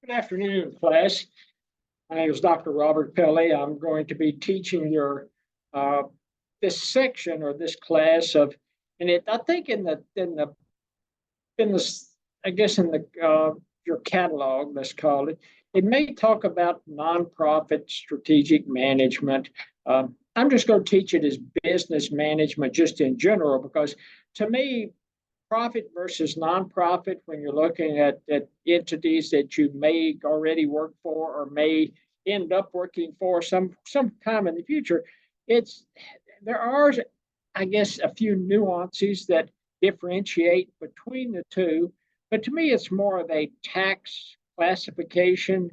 Good afternoon, class. My name is Dr. Robert Pelley. I'm going to be teaching your this section or this class of, and I think in the I guess in the your catalog, let's call it. It may talk about nonprofit strategic management. I'm just going to teach it as business management, just in general, because to me, profit versus nonprofit, when you're looking at entities that you may already work for or may end up working for sometime in the future, it's there are, I guess, a few nuances that differentiate between the two. But to me, it's more of a tax classification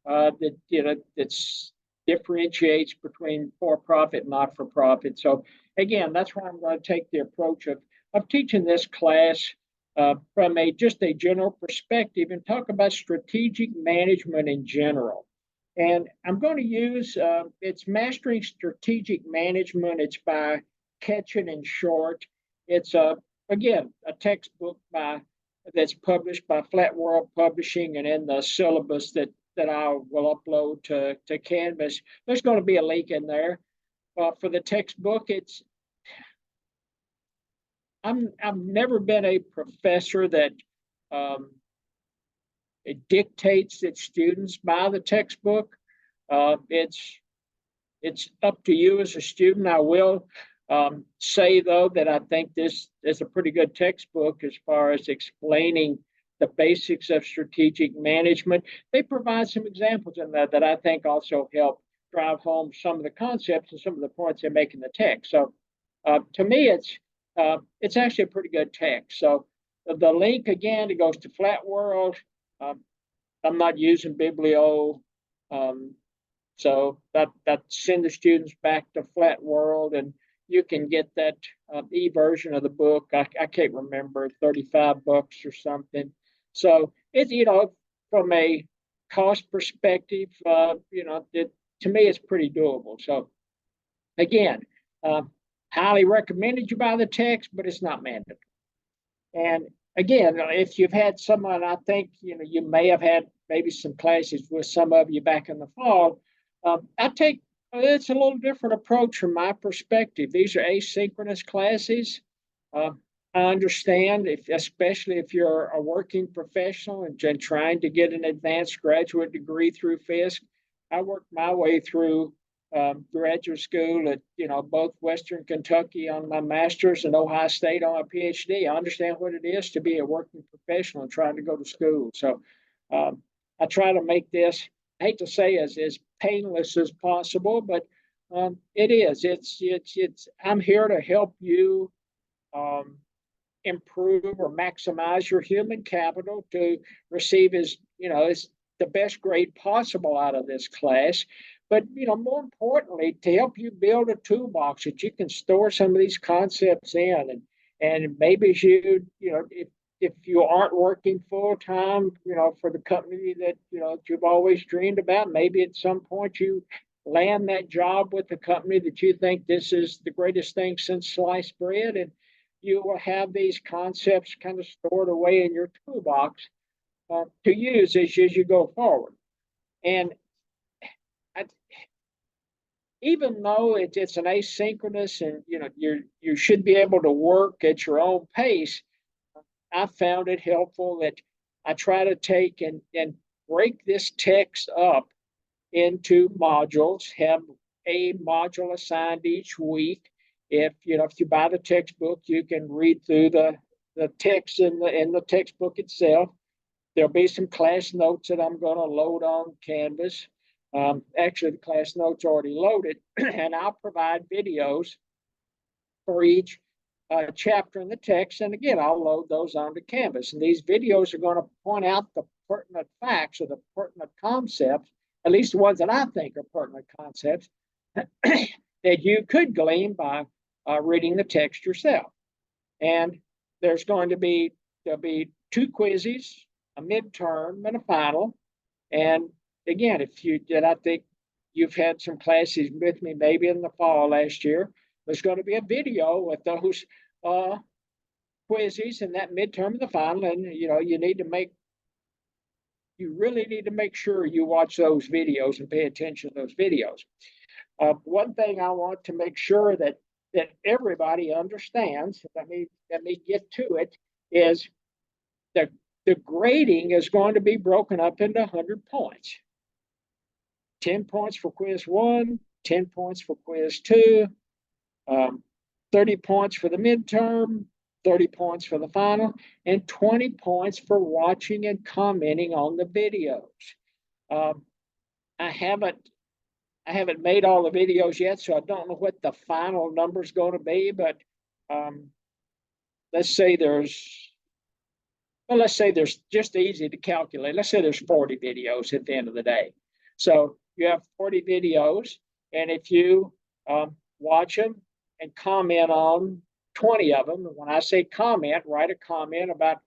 that differentiates between for-profit and not-for-profit. So again, that's why I'm going to take the approach of teaching this class from just a general perspective and talk about strategic management in general. And I'm going to use it's Mastering Strategic Management. It's by Ketchen and Short. It's again a textbook that's published by Flat World Publishing, and in the syllabus that I will upload to Canvas, there's going to be a link in there for the textbook. I've never been a professor that it dictates that students buy the textbook. It's up to you as a student. I will say, though, that I think this is a pretty good textbook as far as explaining the basics of strategic management. They provide some examples in that I think also help drive home some of the concepts and some of the points they make in the text. So to me, it's actually a pretty good text. So the link, again, it goes to Flat World. I'm not using Biblio. So that send the students back to Flat World, and you can get that e-version of the book. I can't remember, $35 or something. So it's, from a cost perspective, to me, it's pretty doable. So again, highly recommended you buy the text, but it's not mandatory. And again, if you've had someone, I think, you may have had maybe some classes with some of you back in the fall. It's a little different approach from my perspective. These are asynchronous classes. I understand, especially if you're a working professional and trying to get an advanced graduate degree through Fisk. I worked my way through graduate school at both Western Kentucky on my master's and Ohio State on my PhD. I understand what it is to be a working professional and trying to go to school. So I try to make this, I hate to say, as painless as possible, but it is. It's. I'm here to help you improve or maximize your human capital to receive as the best grade possible out of this class. But more importantly, to help you build a toolbox that you can store some of these concepts in, and maybe as if you aren't working full time, for the company that you've always dreamed about, maybe at some point you land that job with the company that you think this is the greatest thing since sliced bread, and you will have these concepts kind of stored away in your toolbox to use as you go forward. And even though it's an asynchronous, and you should be able to work at your own pace, I found it helpful that I try to take and break this text up into modules, have a module assigned each week. If you buy the textbook, you can read through the text in the textbook itself. There'll be some class notes that I'm going to load on Canvas. Actually, the class notes are already loaded, and I'll provide videos for each chapter in the text. And again, I'll load those onto Canvas. And these videos are going to point out the pertinent facts or the pertinent concepts, at least the ones that I think are pertinent concepts, that you could glean by reading the text yourself. And there'll be 2 quizzes, a midterm and a final. And again, I think you've had some classes with me maybe in the fall last year. There's going to be a video with those quizzes and that midterm and the final, and you need to make you really need to make sure you watch those videos and pay attention to those videos. One thing I want to make sure that everybody understands, let me get to it, is the grading is going to be broken up into 100 points. 10 points for quiz 1, 10 points for quiz 2, 30 points for the midterm, 30 points for the final, and 20 points for watching and commenting on the videos. I haven't made all the videos yet, so I don't know what the final number is going to be, but let's say there's just easy to calculate. Let's say there's 40 videos at the end of the day. So you have 40 videos, and if you watch them and comment on 20 of them, when I say comment, write a comment about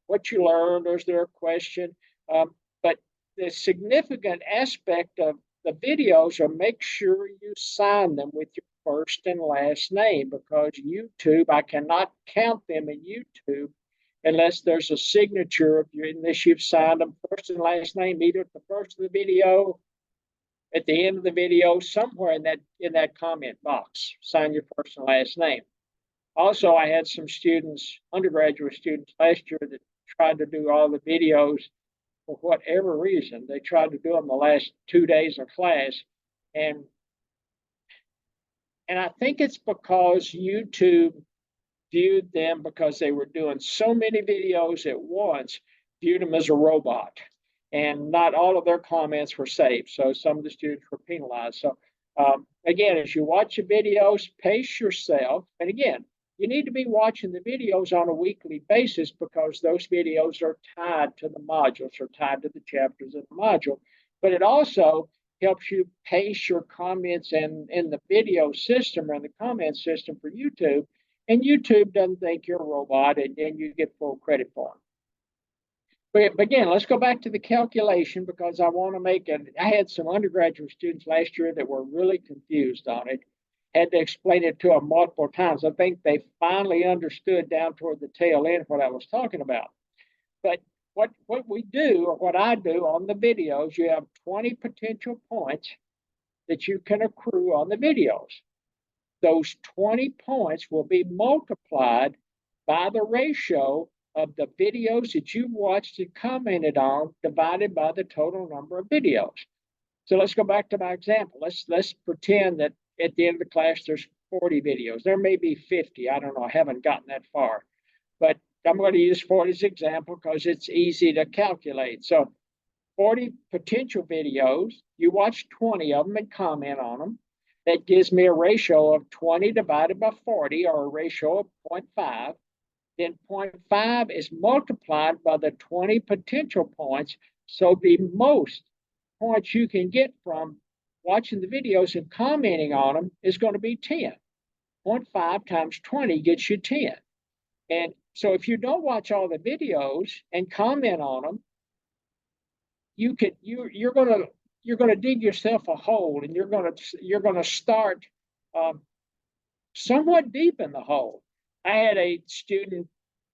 what you learned, or is there a question? But the significant aspect of the videos are make sure you sign them with your first and last name, because YouTube, I cannot count them in YouTube unless there's a signature of you, unless you've signed them first and last name, either at the first of the video, at the end of the video, somewhere in that comment box, sign your first and last name. Also, I had some students, undergraduate students last year, that tried to do all the videos for whatever reason. They tried to do them the last 2 days of class, and I think it's because YouTube viewed them, because they were doing so many videos at once, viewed them as a robot, and not all of their comments were saved. So some of the students were penalized. So again, as you watch the videos, pace yourself. And again, you need to be watching the videos on a weekly basis, because those videos are tied to the modules, or tied to the chapters of the module. But it also helps you pace your comments in the video system, or in the comment system for YouTube. And YouTube doesn't think you're a robot, and you get full credit for them. But again, let's go back to the calculation, because I want to make it. I had some undergraduate students last year that were really confused on it. Had to explain it to them multiple times. I think they finally understood down toward the tail end what I was talking about. But what we do, or what I do on the videos, you have 20 potential points that you can accrue on the videos. Those 20 points will be multiplied by the ratio of the videos that you've watched and commented on, divided by the total number of videos. So let's go back to my example. Let's pretend that at the end of the class there's 40 videos. There may be 50. I don't know. I haven't gotten that far. But I'm going to use 40 as an example because it's easy to calculate. So 40 potential videos, you watch 20 of them and comment on them. That gives me a ratio of 20 divided by 40, or a ratio of 0.5. Then 0.5 is multiplied by the 20 potential points. So the most points you can get from watching the videos and commenting on them is going to be 10. 0.5 times 20 gets you 10. And so if you don't watch all the videos and comment on them, you're going to dig yourself a hole, and you're going to start somewhat deep in the hole. I had a student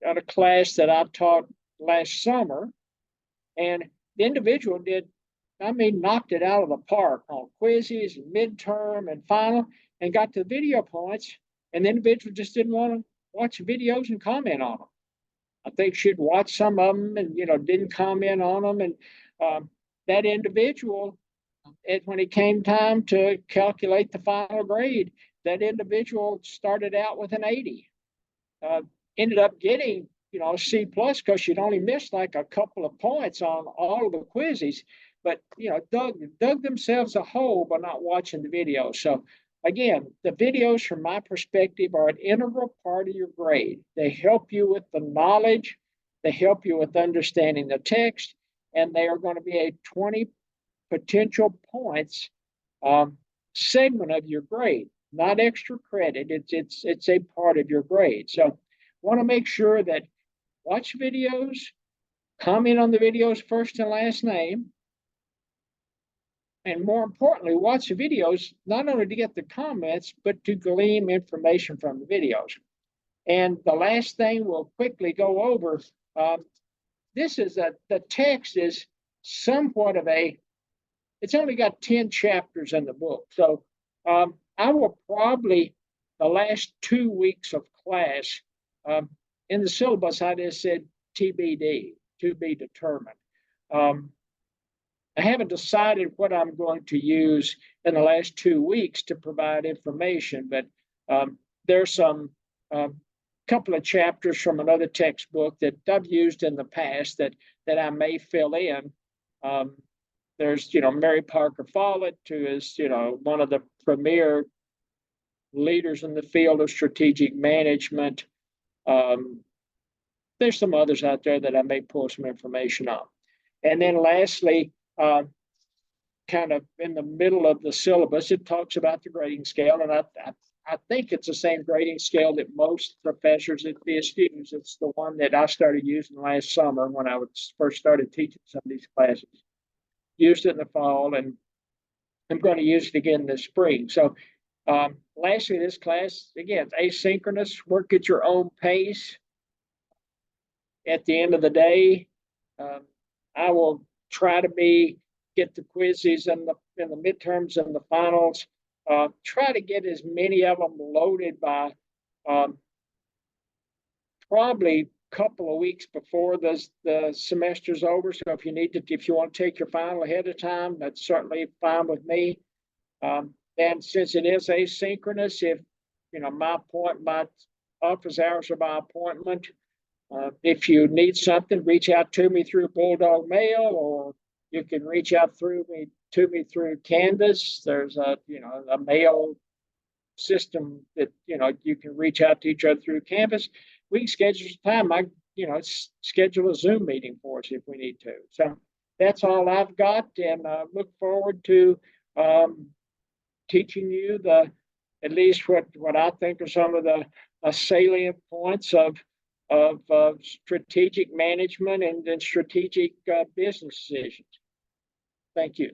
at a class that I taught last summer, and the individual knocked it out of the park on quizzes and midterm and final, and got to the video points, and the individual just didn't want to watch videos and comment on them. I think she'd watched some of them and didn't comment on them, and that individual, when it came time to calculate the final grade, that individual started out with an 80. Ended up getting a C plus, because she'd only missed like a couple of points on all of the quizzes, but dug themselves a hole by not watching the video. So again, the videos from my perspective are an integral part of your grade. They help you with the knowledge, they help you with understanding the text, and they are going to be a 20 potential points segment of your grade, not extra credit. It's a part of your grade. So want to make sure that watch videos, comment on the videos first and last name, and more importantly, watch the videos not only to get the comments, but to glean information from the videos. And the last thing we'll quickly go over, the text is somewhat of it's only got 10 chapters in the book. So I will probably, the last 2 weeks of class, in the syllabus, I just said TBD, to be determined. I haven't decided what I'm going to use in the last 2 weeks to provide information, but there's some couple of chapters from another textbook that I've used in the past that I may fill in. There's, Mary Parker Follett, who is, one of the premier leaders in the field of strategic management. There's some others out there that I may pull some information on. And then lastly, kind of in the middle of the syllabus, it talks about the grading scale. And I think it's the same grading scale that most professors at FISC use. It's the one that I started using last summer when I first started teaching some of these classes. Used it in the fall, and I'm going to use it again this spring. So lastly, this class, again, it's asynchronous, work at your own pace. At the end of the day, I will try to get the quizzes and the midterms and the finals. Try to get as many of them loaded by probably a couple of weeks before the semester's over. So if you want to take your final ahead of time, that's certainly fine with me. And since it is asynchronous, if my office hours are by appointment. If you need something, reach out to me through Bulldog Mail, or you can reach out to me through Canvas. There's a mail system that you can reach out to each other through Canvas. We can schedule some time. Schedule a Zoom meeting for us if we need to. So that's all I've got, and look forward to teaching you at least what I think are some of the salient points of strategic management and strategic business decisions. Thank you.